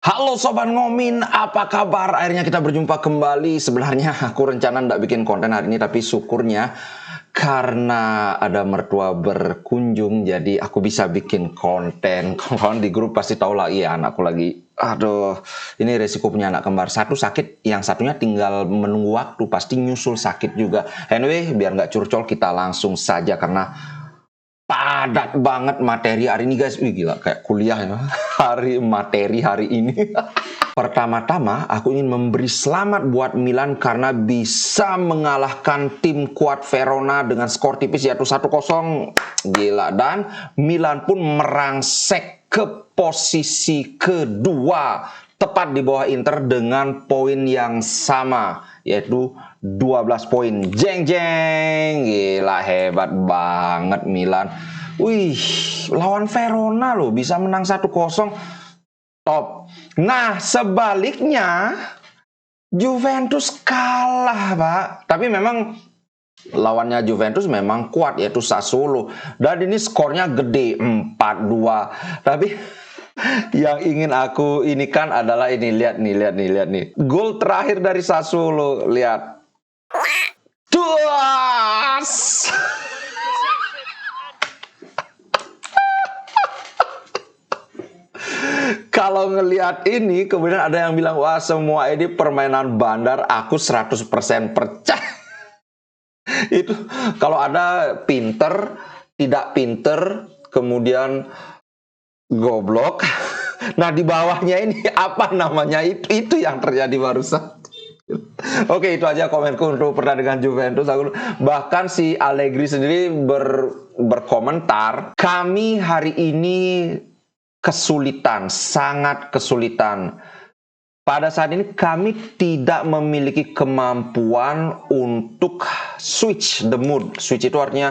Halo Sobat Ngomin, apa kabar? Akhirnya kita berjumpa kembali. Sebenarnya aku rencana nggak bikin konten hari ini, tapi syukurnya karena ada mertua berkunjung, jadi aku bisa bikin konten. Kawan di grup pasti tahu lah, iya anakku lagi. Aduh, ini resiko punya anak kembar. Satu sakit, yang satunya tinggal menunggu waktu, pasti nyusul sakit juga. Anyway, biar nggak curcol, kita langsung saja karena padat banget materi hari ini guys. Wih gila, kayak kuliah ya. Materi hari ini. Pertama-tama aku ingin memberi selamat buat Milan karena bisa mengalahkan tim kuat Verona dengan skor tipis yaitu 1-0. Gila, dan Milan pun merangsek ke posisi kedua tepat di bawah Inter dengan poin yang sama yaitu 12 poin. Jeng jeng, gila hebat banget Milan. Wih, lawan Verona loh bisa menang 1-0. Top. Nah, sebaliknya Juventus kalah, Pak. Tapi memang lawannya Juventus memang kuat yaitu Sassuolo. Dan ini skornya gede 4-2. Tapi yang ingin aku ini kan adalah ini, lihat nih. Gol terakhir dari Sassuolo, lihat. Tuas. Kalau ngelihat ini, kemudian ada yang bilang, wah semua ini permainan bandar, aku 100% percaya. Itu kalau ada pinter, tidak pinter, kemudian goblok. Nah di bawahnya ini apa namanya, itu yang terjadi barusan. Oke, itu aja komenku untuk pertandingan Juventus. Bahkan si Allegri sendiri berkomentar, kami hari ini kesulitan, sangat kesulitan. Pada saat ini kami tidak memiliki kemampuan untuk switch the mood. Switch itu artinya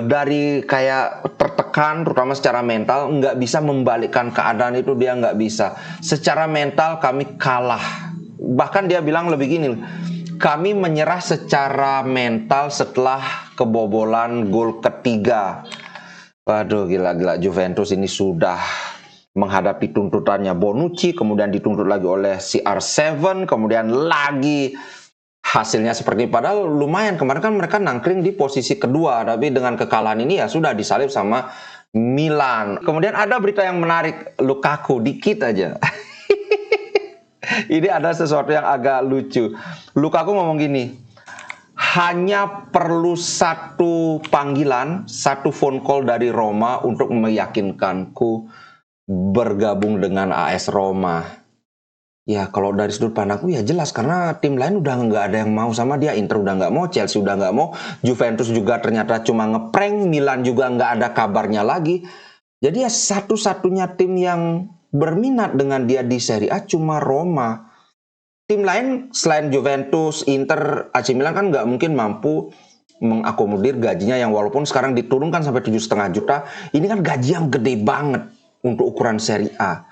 dari kayak tertekan, terutama secara mental, nggak bisa membalikkan keadaan itu, dia nggak bisa. Secara mental kami kalah. Bahkan dia bilang lebih gini, kami menyerah secara mental setelah kebobolan gol ketiga. Waduh, gila Juventus ini sudah menghadapi tuntutannya Bonucci, kemudian dituntut lagi oleh CR7, kemudian lagi hasilnya seperti, padahal lumayan kemarin kan mereka nangkring di posisi kedua, tapi dengan kekalahan ini ya sudah disalib sama Milan. Kemudian ada berita yang menarik, Lukaku dikit aja. Ini ada sesuatu yang agak lucu. Lukaku ngomong gini, hanya perlu satu panggilan, satu phone call dari Roma untuk meyakinkanku bergabung dengan AS Roma. Ya kalau dari sudut pandangku ya jelas, karena tim lain udah nggak ada yang mau sama dia. Inter udah nggak mau, Chelsea udah nggak mau, Juventus juga ternyata cuma ngeprank, Milan juga nggak ada kabarnya lagi. Jadi ya satu-satunya tim yang berminat dengan dia di Serie A cuma Roma. Tim lain selain Juventus, Inter, AC Milan kan nggak mungkin mampu mengakomodir gajinya yang walaupun sekarang diturunkan sampai 7,5 juta. Ini kan gaji yang gede banget untuk ukuran Serie A.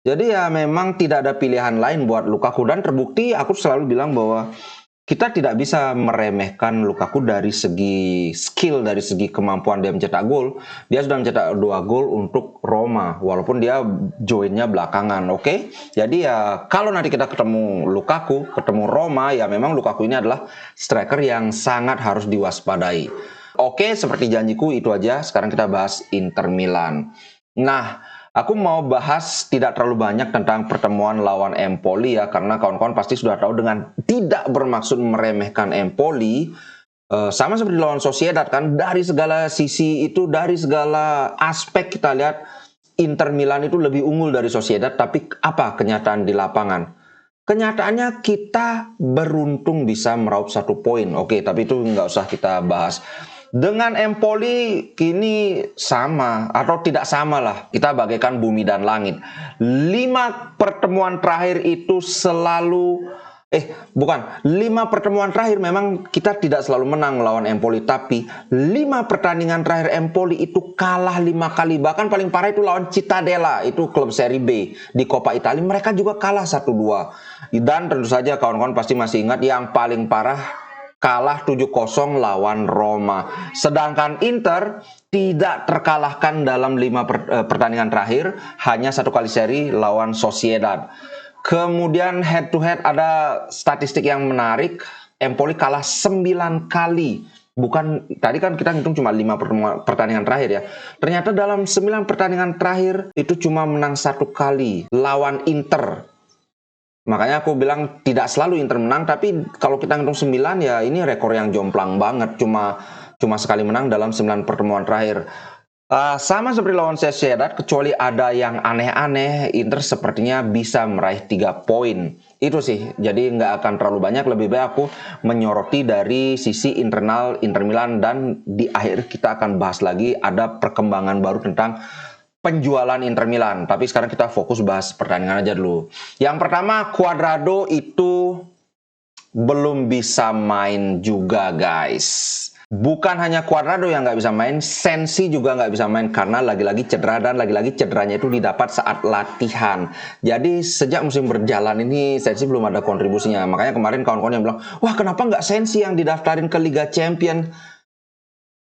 Jadi ya memang tidak ada pilihan lain buat Lukaku. Dan terbukti aku selalu bilang bahwa kita tidak bisa meremehkan Lukaku dari segi skill, dari segi kemampuan dia mencetak gol. Dia sudah mencetak 2 gol untuk Roma, walaupun dia joinnya belakangan, oke? Jadi ya kalau nanti kita ketemu Lukaku, ketemu Roma, ya memang Lukaku ini adalah striker yang sangat harus diwaspadai. Oke, seperti janjiku itu aja. Sekarang kita bahas Inter Milan. Nah, aku mau bahas tidak terlalu banyak tentang pertemuan lawan Empoli ya, karena kawan-kawan pasti sudah tahu dengan tidak bermaksud meremehkan Empoli. Sama seperti lawan Sociedad kan, dari segala sisi itu, dari segala aspek kita lihat Inter Milan itu lebih unggul dari Sociedad, tapi apa kenyataan di lapangan? Kenyataannya kita beruntung bisa meraup 1 poin. Oke, tapi itu nggak usah kita bahas. Dengan Empoli kini sama atau tidak sama lah, kita bagaikan bumi dan langit. 5 pertemuan terakhir itu selalu 5 pertemuan terakhir memang kita tidak selalu menang melawan Empoli, tapi 5 pertandingan terakhir Empoli itu kalah 5 kali. Bahkan paling parah itu lawan Cittadella, itu klub Serie B di Coppa Italia, mereka juga kalah 1-2. Dan tentu saja kawan-kawan pasti masih ingat yang paling parah kalah 7-0 lawan Roma. Sedangkan Inter tidak terkalahkan dalam 5 pertandingan terakhir, hanya 1 kali seri lawan Sociedad. Kemudian head to head ada statistik yang menarik, Empoli kalah 9 kali. Bukan, tadi kan kita hitung cuma 5 pertandingan terakhir ya. Ternyata dalam 9 pertandingan terakhir itu cuma menang 1 kali lawan Inter. Makanya aku bilang tidak selalu Inter menang, tapi kalau kita hitung 9 ya ini rekor yang jomplang banget. Cuma sekali menang dalam 9 pertemuan terakhir. Sama seperti lawan Sociedad, kecuali ada yang aneh-aneh, Inter sepertinya bisa meraih 3 poin. Itu sih, jadi nggak akan terlalu banyak. Lebih baik aku menyoroti dari sisi internal Inter Milan, dan di akhir kita akan bahas lagi ada perkembangan baru tentang penjualan Inter Milan. Tapi sekarang kita fokus bahas pertandingan aja dulu. Yang pertama, Cuadrado itu belum bisa main juga, guys. Bukan hanya Cuadrado yang nggak bisa main, Sensi juga nggak bisa main karena lagi-lagi cedera, dan lagi-lagi cederanya itu didapat saat latihan. Jadi sejak musim berjalan ini Sensi belum ada kontribusinya. Makanya kemarin kawan-kawan yang bilang, wah kenapa nggak Sensi yang didaftarin ke Liga Champion?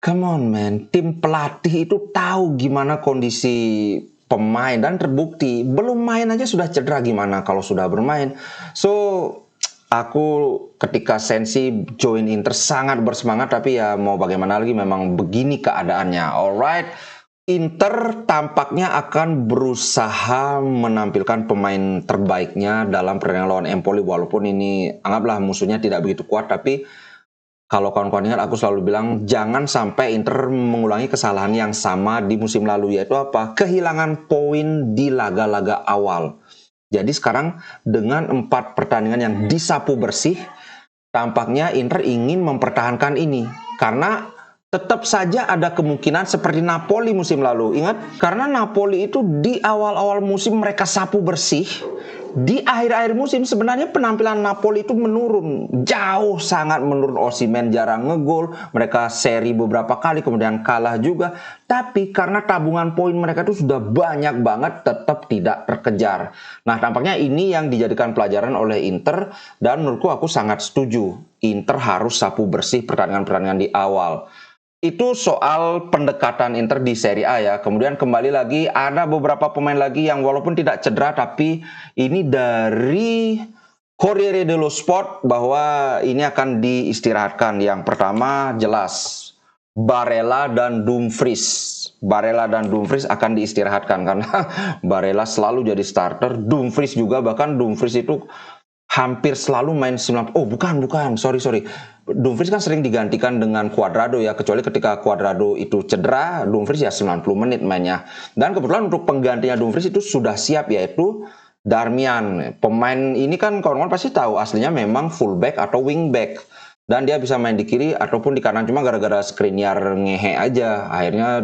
Come on man, tim pelatih itu tahu gimana kondisi pemain, dan terbukti belum main aja sudah cedera, gimana kalau sudah bermain. So aku ketika Sensi join Inter sangat bersemangat, tapi ya mau bagaimana lagi, memang begini keadaannya. Alright, Inter tampaknya akan berusaha menampilkan pemain terbaiknya dalam pertandingan lawan Empoli, walaupun ini anggaplah musuhnya tidak begitu kuat. Tapi kalau kawan-kawan ingat, aku selalu bilang jangan sampai Inter mengulangi kesalahan yang sama di musim lalu, yaitu apa? Kehilangan poin di laga-laga awal. Jadi sekarang dengan 4 pertandingan yang disapu bersih, tampaknya Inter ingin mempertahankan ini. Karena tetap saja ada kemungkinan seperti Napoli musim lalu. Ingat, karena Napoli itu di awal-awal musim mereka sapu bersih. Di akhir-akhir musim sebenarnya penampilan Napoli itu menurun. Jauh sangat menurun. Osimhen jarang ngegol. Mereka seri beberapa kali kemudian kalah juga. Tapi karena tabungan poin mereka itu sudah banyak banget, tetap tidak terkejar. Nah, tampaknya ini yang dijadikan pelajaran oleh Inter. Dan menurutku aku sangat setuju. Inter harus sapu bersih pertandingan-pertandingan di awal. Itu soal pendekatan Inter di Serie A ya. Kemudian kembali lagi ada beberapa pemain lagi yang walaupun tidak cedera, tapi ini dari Corriere dello Sport bahwa ini akan diistirahatkan. Yang pertama jelas Barella dan Dumfries. Barella dan Dumfries akan diistirahatkan karena Barella selalu jadi starter, Dumfries juga, bahkan Dumfries itu hampir selalu main 90. Oh, bukan, sorry. Dumfries kan sering digantikan dengan Cuadrado ya, kecuali ketika Cuadrado itu cedera, Dumfries ya 90 menit mainnya. Dan kebetulan untuk penggantinya Dumfries itu sudah siap, yaitu Darmian. Pemain ini kan kawan-kawan pasti tahu aslinya memang fullback atau wingback. Dan dia bisa main di kiri ataupun di kanan, cuma gara-gara Skriniar ngehe aja, akhirnya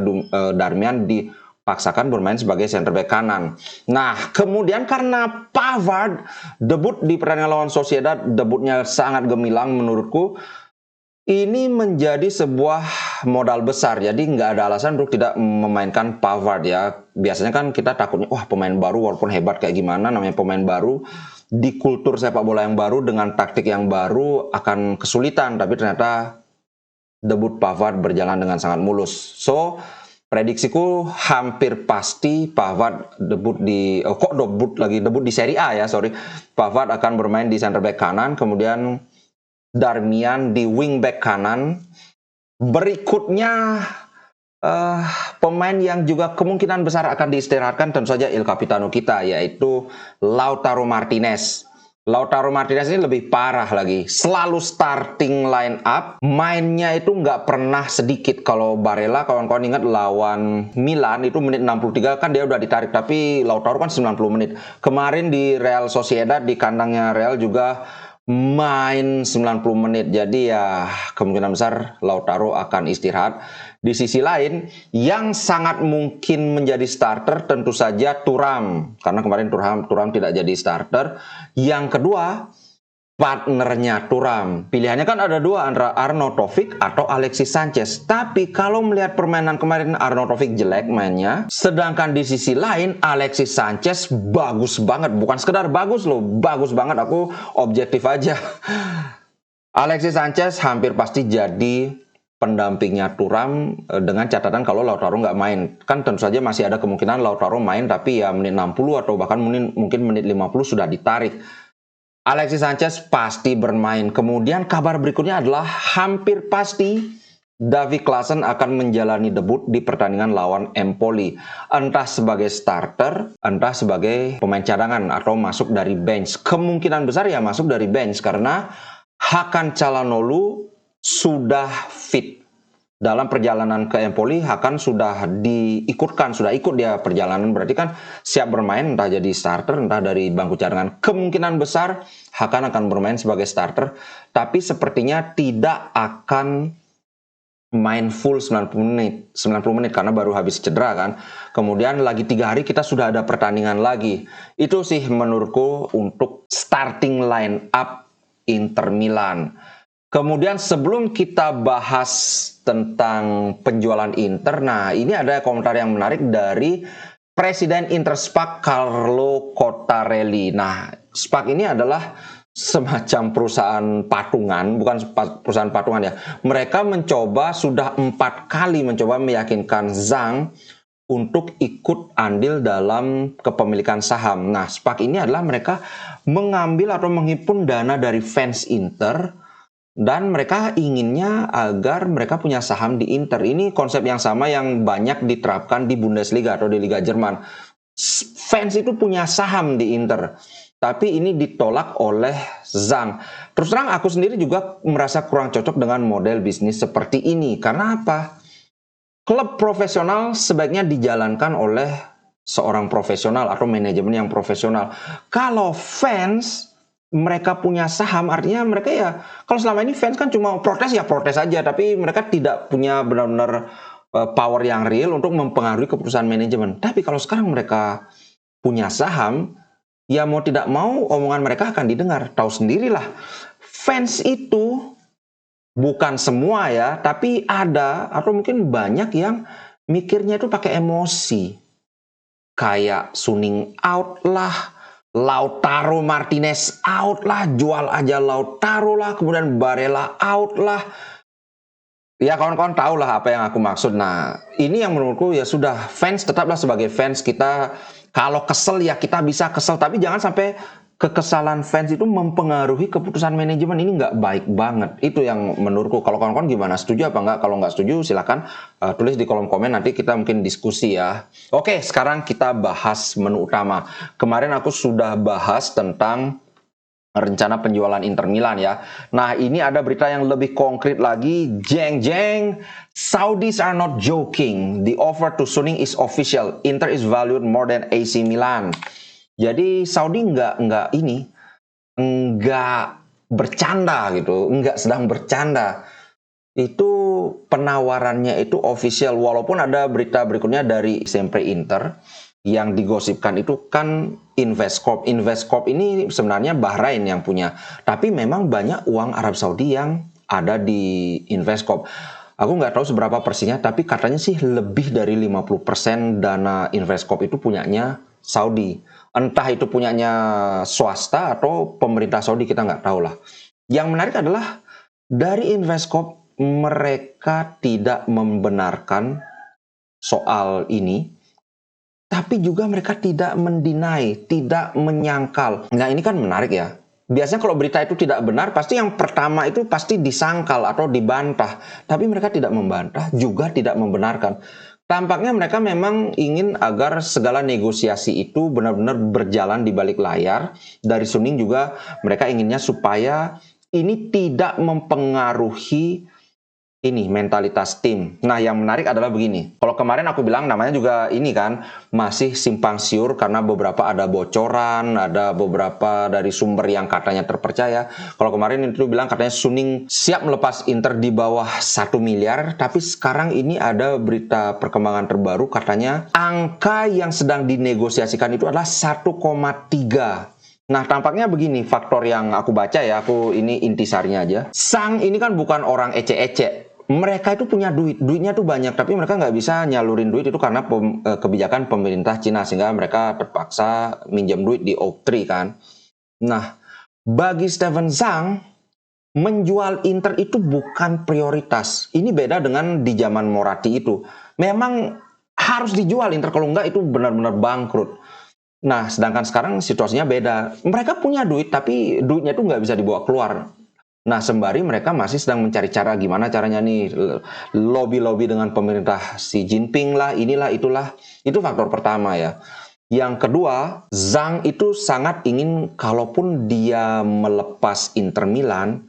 Darmian dipaksakan bermain sebagai center back kanan. Nah, kemudian karena Pavard debut di pertandingan lawan Sociedad, debutnya sangat gemilang menurutku. Ini menjadi sebuah modal besar, jadi nggak ada alasan untuk tidak memainkan Pavard ya. Biasanya kan kita takutnya, wah pemain baru walaupun hebat kayak gimana, namanya pemain baru, di kultur sepak bola yang baru, dengan taktik yang baru akan kesulitan. Tapi ternyata debut Pavard berjalan dengan sangat mulus. So, prediksiku hampir pasti Pavard debut di debut di Serie A ya, sorry. Pavard akan bermain di center back kanan, kemudian Darmian di wingback kanan. Berikutnya pemain yang juga kemungkinan besar akan diistirahatkan tentu saja Il Capitano kita, yaitu Lautaro Martinez. Lautaro Martinez ini lebih parah lagi, selalu starting line up, mainnya itu nggak pernah sedikit. Kalau Barella kawan-kawan ingat lawan Milan itu menit 63 kan dia udah ditarik, tapi Lautaro kan 90 menit. Kemarin di Real Sociedad di kandangnya Real juga main 90 menit. Jadi ya kemungkinan besar Lautaro akan istirahat. Di sisi lain yang sangat mungkin menjadi starter tentu saja Thuram, karena kemarin Thuram tidak jadi starter. Yang kedua, partnernya Thuram. Pilihannya kan ada dua, antara Arnautovic atau Alexis Sanchez. Tapi kalau melihat permainan kemarin, Arnautovic jelek mainnya. Sedangkan di sisi lain, Alexis Sanchez bagus banget. Bukan sekedar bagus loh, bagus banget. Aku objektif aja. Alexis Sanchez hampir pasti jadi pendampingnya Thuram dengan catatan kalau Lautaro nggak main. Kan tentu saja masih ada kemungkinan Lautaro main tapi ya menit 60 atau bahkan mungkin menit 50 sudah ditarik. Alexis Sanchez pasti bermain. Kemudian kabar berikutnya adalah hampir pasti Davy Klaassen akan menjalani debut di pertandingan lawan Empoli. Entah sebagai starter, entah sebagai pemain cadangan atau masuk dari bench. Kemungkinan besar ya masuk dari bench karena Hakan Calhanoglu sudah fit. Dalam perjalanan ke Empoli, Hakan sudah ikut dia perjalanan, berarti kan siap bermain entah jadi starter, entah dari bangku cadangan. Kemungkinan besar Hakan akan bermain sebagai starter, tapi sepertinya tidak akan main full 90 menit karena baru habis cedera kan. Kemudian lagi 3 hari kita sudah ada pertandingan lagi. Itu sih menurutku untuk starting line up Inter Milan. Kemudian sebelum kita bahas tentang penjualan Inter, nah ini ada komentar yang menarik dari Presiden Inter SPAC Carlo Cottarelli. Nah, SPAC ini adalah semacam perusahaan patungan, bukan perusahaan patungan ya. Mereka sudah 4 kali mencoba meyakinkan Zhang untuk ikut andil dalam kepemilikan saham. Nah, SPAC ini adalah mereka mengambil atau menghimpun dana dari fans Inter dan mereka inginnya agar mereka punya saham di Inter. Ini konsep yang sama yang banyak diterapkan di Bundesliga atau di Liga Jerman. Fans itu punya saham di Inter. Tapi ini ditolak oleh Zhang. Terus terang aku sendiri juga merasa kurang cocok dengan model bisnis seperti ini. Karena apa? Klub profesional sebaiknya dijalankan oleh seorang profesional atau manajemen yang profesional. Kalau fans mereka punya saham, artinya mereka ya, kalau selama ini fans kan cuma protes ya protes aja, tapi mereka tidak punya benar-benar power yang real untuk mempengaruhi keputusan manajemen. Tapi kalau sekarang mereka punya saham, ya mau tidak mau omongan mereka akan didengar. Tahu sendirilah, fans itu bukan semua ya, tapi ada atau mungkin banyak yang mikirnya itu pakai emosi. Kayak Suning out lah, Lautaro Martinez out lah, jual aja Lautaro lah, kemudian Barella out lah. Ya kawan-kawan tahu lah apa yang aku maksud. Nah, ini yang menurutku ya sudah, fans tetaplah sebagai fans. Kita kalau kesel ya kita bisa kesel, tapi jangan sampai kekesalan fans itu mempengaruhi keputusan manajemen. Ini nggak baik banget. Itu yang menurutku. Kalau kawan-kawan gimana? Setuju apa nggak? Kalau nggak setuju silakan tulis di kolom komen, nanti kita mungkin diskusi ya. Oke, sekarang kita bahas menu utama. Kemarin aku sudah bahas tentang rencana penjualan Inter Milan ya. Nah, ini ada berita yang lebih konkret lagi. Jeng jeng, Saudis are not joking. The offer to Suning is official. Inter is valued more than AC Milan. Jadi Saudi nggak bercanda gitu, nggak sedang bercanda. Itu penawarannya itu official, walaupun ada berita berikutnya dari Sempre Inter yang digosipkan itu kan Investcorp. Investcorp ini sebenarnya Bahrain yang punya, tapi memang banyak uang Arab Saudi yang ada di Investcorp. Aku nggak tahu seberapa persisnya, tapi katanya sih lebih dari 50% dana Investcorp itu punyanya Saudi. Entah itu punyanya swasta atau pemerintah Saudi, kita nggak tahu lah. Yang menarik adalah dari Investcorp mereka tidak membenarkan soal ini, tapi juga mereka tidak mendinai, tidak menyangkal. Nah, ini kan menarik ya. Biasanya kalau berita itu tidak benar, pasti yang pertama itu pasti disangkal atau dibantah. Tapi mereka tidak membantah, juga tidak membenarkan. Tampaknya mereka memang ingin agar segala negosiasi itu benar-benar berjalan di balik layar. Dari Suning juga mereka inginnya supaya ini tidak mempengaruhi mentalitas tim. Nah, yang menarik adalah begini. Kalau kemarin aku bilang namanya juga ini kan masih simpang siur karena beberapa ada bocoran, ada beberapa dari sumber yang katanya terpercaya. Kalau kemarin itu bilang katanya Suning siap melepas Inter di bawah 1 miliar, tapi sekarang ini ada berita perkembangan terbaru, katanya angka yang sedang dinegosiasikan itu adalah 1,3. Nah, tampaknya begini faktor yang aku baca ya, aku ini intisarinya aja. Sang ini kan bukan orang ecek-ecek. Mereka itu punya duitnya tuh banyak, tapi mereka nggak bisa nyalurin duit itu karena kebijakan pemerintah Cina, sehingga mereka terpaksa minjem duit di Oaktree kan. Nah, bagi Steven Zhang, menjual Inter itu bukan prioritas. Ini beda dengan di zaman Moratti itu. Memang harus dijual Inter, kalau enggak itu benar-benar bangkrut. Nah, sedangkan sekarang situasinya beda. Mereka punya duit, tapi duitnya itu nggak bisa dibawa keluar. Nah, sembari mereka masih sedang mencari cara gimana caranya nih, lobby-lobby dengan pemerintah Xi Jinping lah, inilah, itulah. Itu faktor pertama ya. Yang kedua, Zhang itu sangat ingin, kalaupun dia melepas Inter Milan,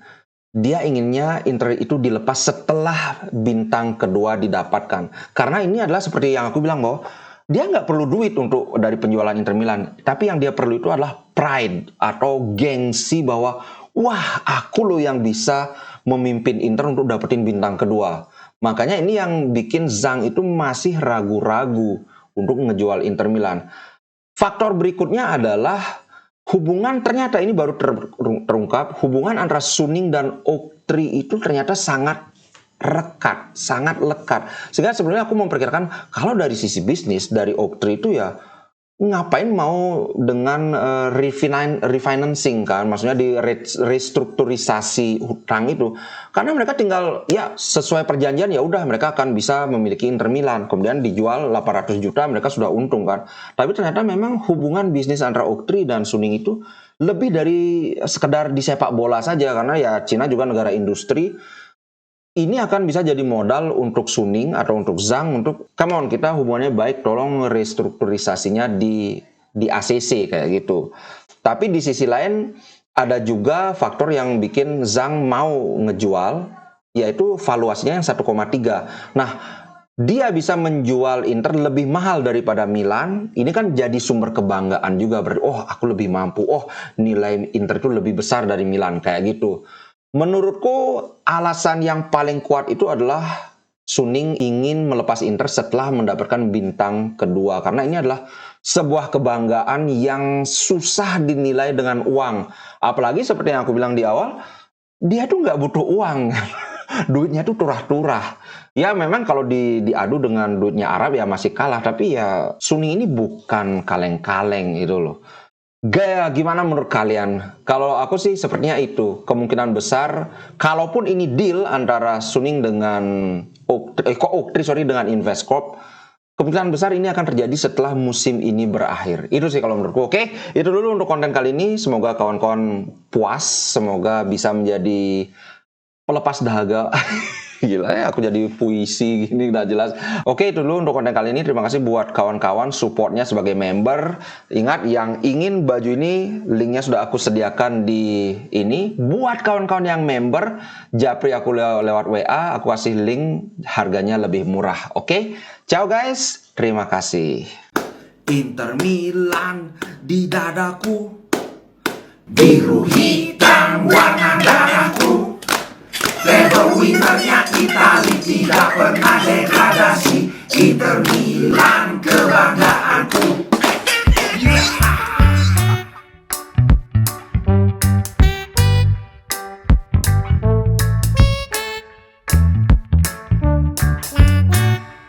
dia inginnya Inter itu dilepas setelah bintang kedua didapatkan. Karena ini adalah seperti yang aku bilang bahwa dia nggak perlu duit untuk dari penjualan Inter Milan. Tapi yang dia perlu itu adalah pride atau gengsi bahwa wah, aku loh yang bisa memimpin Inter untuk dapetin bintang kedua. Makanya ini yang bikin Zhang itu masih ragu-ragu untuk ngejual Inter Milan. Faktor berikutnya adalah hubungan, ternyata ini baru terungkap, hubungan antara Suning dan Oak-Tree itu ternyata sangat rekat, sangat lekat. Sehingga sebenarnya aku memperkirakan kalau dari sisi bisnis, dari Oak-Tree itu ya ngapain mau dengan refinancing kan, maksudnya di restrukturisasi hutang itu, karena mereka tinggal ya sesuai perjanjian ya udah mereka akan bisa memiliki Inter Milan, kemudian dijual 800 juta mereka sudah untung kan. Tapi ternyata memang hubungan bisnis antara Oak-Tree dan Suning itu lebih dari sekedar di sepak bola saja, karena ya Cina juga negara industri. Ini akan bisa jadi modal untuk Suning atau untuk Zhang untuk come on, kita hubungannya baik, tolong restrukturisasinya di ACC kayak gitu. Tapi di sisi lain ada juga faktor yang bikin Zhang mau ngejual, yaitu valuasinya yang 1,3. Nah, dia bisa menjual Inter lebih mahal daripada Milan. Ini kan jadi sumber kebanggaan juga, berarti oh aku lebih mampu, oh nilai Inter itu lebih besar dari Milan kayak gitu. Menurutku alasan yang paling kuat itu adalah Suning ingin melepas Inter setelah mendapatkan bintang kedua. Karena ini adalah sebuah kebanggaan yang susah dinilai dengan uang. Apalagi seperti yang aku bilang di awal, dia tuh nggak butuh uang. Duitnya tuh turah-turah. Ya memang kalau diadu dengan duitnya Arab ya masih kalah. Tapi ya Suning ini bukan kaleng-kaleng gitu loh. Gaya gimana menurut kalian? Kalau aku sih sepertinya itu kemungkinan besar, kalaupun ini deal antara Suning dengan Oak-Tree dengan Investcorp, kemungkinan besar ini akan terjadi setelah musim ini berakhir. Itu sih kalau menurutku. Oke, itu dulu untuk konten kali ini. Semoga kawan-kawan puas, semoga bisa menjadi pelepas dahaga. Gila ya, aku jadi puisi gini nggak jelas. Oke, itu dulu untuk konten kali ini. Terima kasih buat kawan-kawan supportnya sebagai member. Ingat, yang ingin baju ini, linknya sudah aku sediakan di ini. Buat kawan-kawan yang member, japri aku lewat WA, aku kasih link, harganya lebih murah. Oke, ciao guys, terima kasih. Inter Milan di dadaku, biru hitam warna darahku. Level winnernya Itali, tidak pernah degradasi. Inter Milan kebanggaan.